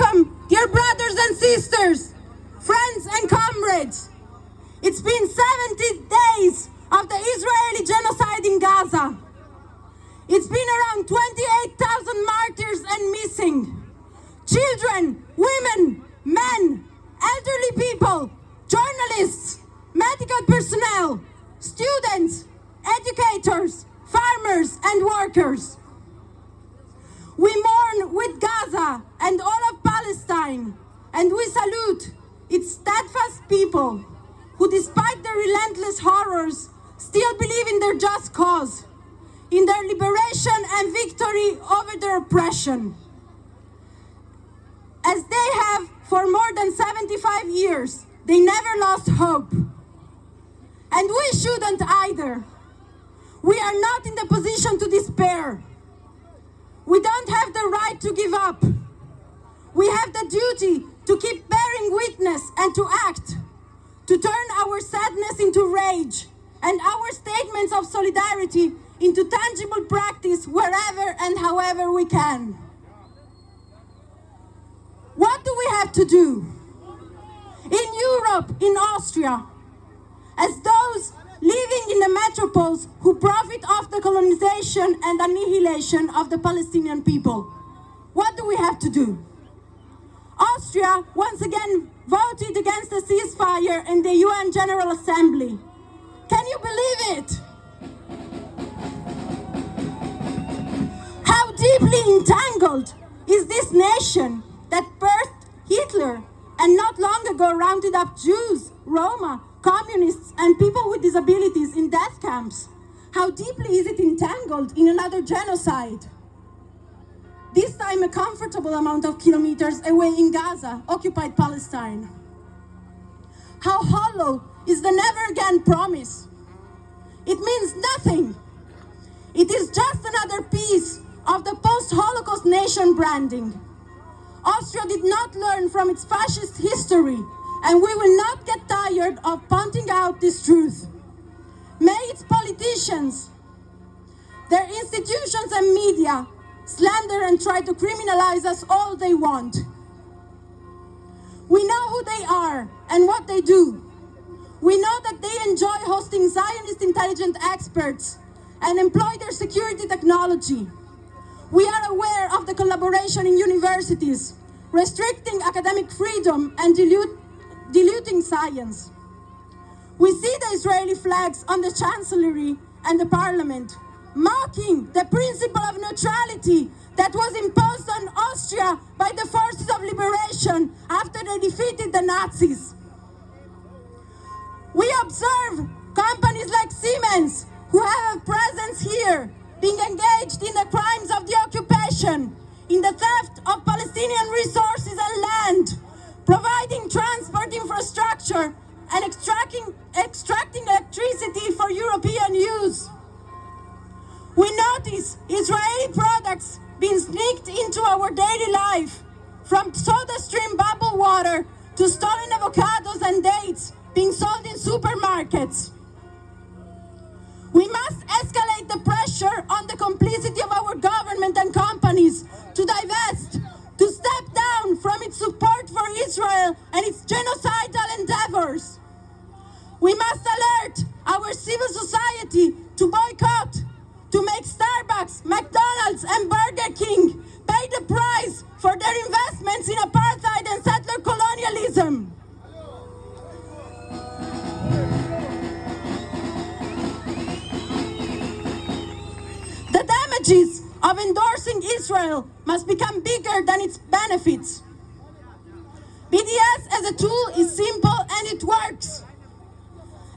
Welcome, dear brothers and sisters, friends and comrades. It's been 70 days of the Israeli genocide in Gaza. It's been around 28,000 martyrs and missing. Children, women, men, elderly people, journalists, medical personnel, students, educators, farmers and workers. We mourn with Gaza and all of Palestine, and we salute its steadfast people who, despite the relentless horrors, still believe in their just cause, in their liberation and victory over their oppression. As they have for more than 75 years, they never lost hope. And we shouldn't either. We are not in the position to despair. We don't have the right to give up. We have the duty to keep bearing witness and to act, to turn our sadness into rage and our statements of solidarity into tangible practice wherever and however we can. What do we have to do? In Europe, in Austria, as those living in the metropoles who profit off the colonization and annihilation of the Palestinian people, what do we have to do? Austria once again voted against the ceasefire in the UN General Assembly. Can you believe it? How deeply entangled is this nation that birthed Hitler and not long ago rounded up Jews, Roma, communists and people with disabilities in death camps? How deeply is it entangled in another genocide? This time a comfortable amount of kilometers away in Gaza, occupied Palestine. How hollow is the never again promise? It means nothing. It is just another piece of the post-Holocaust nation branding. Austria did not learn from its fascist history, and we will not get tired of pointing out this truth. May its politicians, their institutions and media slander and try to criminalize us all they want. We know who they are and what they do. We know that they enjoy hosting Zionist intelligent experts and employ their security technology. We are aware of the collaboration in universities, restricting academic freedom and diluting science. We see the Israeli flags on the chancellery and the parliament, mocking the principle of neutrality that was imposed on Austria by the forces of liberation after they defeated the Nazis. We observe companies like Siemens, who have a presence here, being engaged in the crimes of the occupation, in the theft of Palestinian resources and land, providing transport infrastructure and extracting electricity for European use. We notice Israeli products being sneaked into our daily life, from SodaStream bubble water to stolen avocados and dates being sold in supermarkets. We must escalate the pressure on the complicity of our government and companies to divest, to step down from its support for Israel and its genocidal endeavors. We must alert our civil society to boycott, to make Starbucks, McDonald's and Burger King pay the price for their investments in apartheid and settler colonialism. The damages of endorsing Israel must become bigger than its benefits. BDS as a tool is simple and it works.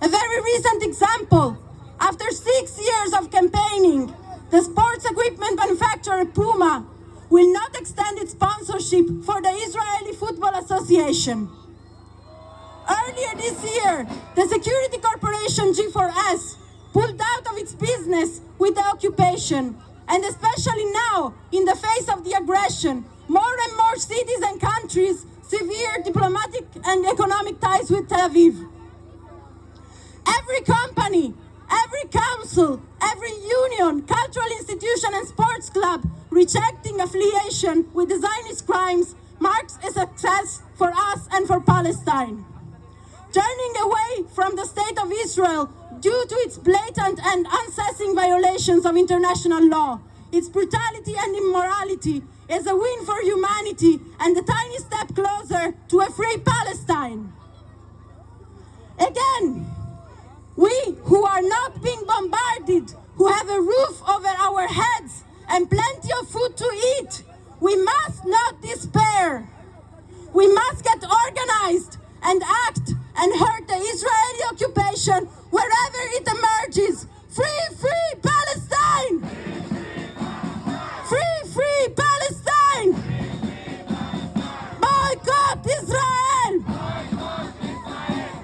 A very recent example: after 6 years of campaigning, the sports equipment manufacturer Puma will not extend its sponsorship for the Israeli Football Association. Earlier this year, the security corporation G4S pulled out of its business with the occupation, and especially now, in the face of the aggression, more and more cities and countries sever diplomatic and economic ties with Tel Aviv. Every company, every council, every union, cultural institution and sports club rejecting affiliation with the Zionist crimes marks a success for us and for Palestine. Turning away from the State of Israel due to its blatant and unceasing violations of international law, its brutality and immorality, is a win for humanity and a tiny step closer to a free Palestine. Again, we who are not being bombarded, who have a roof over our heads and plenty of food to eat, we must not despair. We must get organized and act and hurt the Israeli occupation wherever it emerges. Free, free Palestine! Free, free Palestine! Boycott Israel!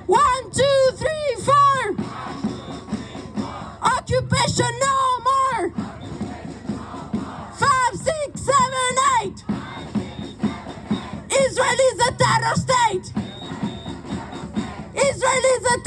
1, 2, 3, 4! Occupation no more! 5, 6, 7, 8! Israel is a terror state! Israel is a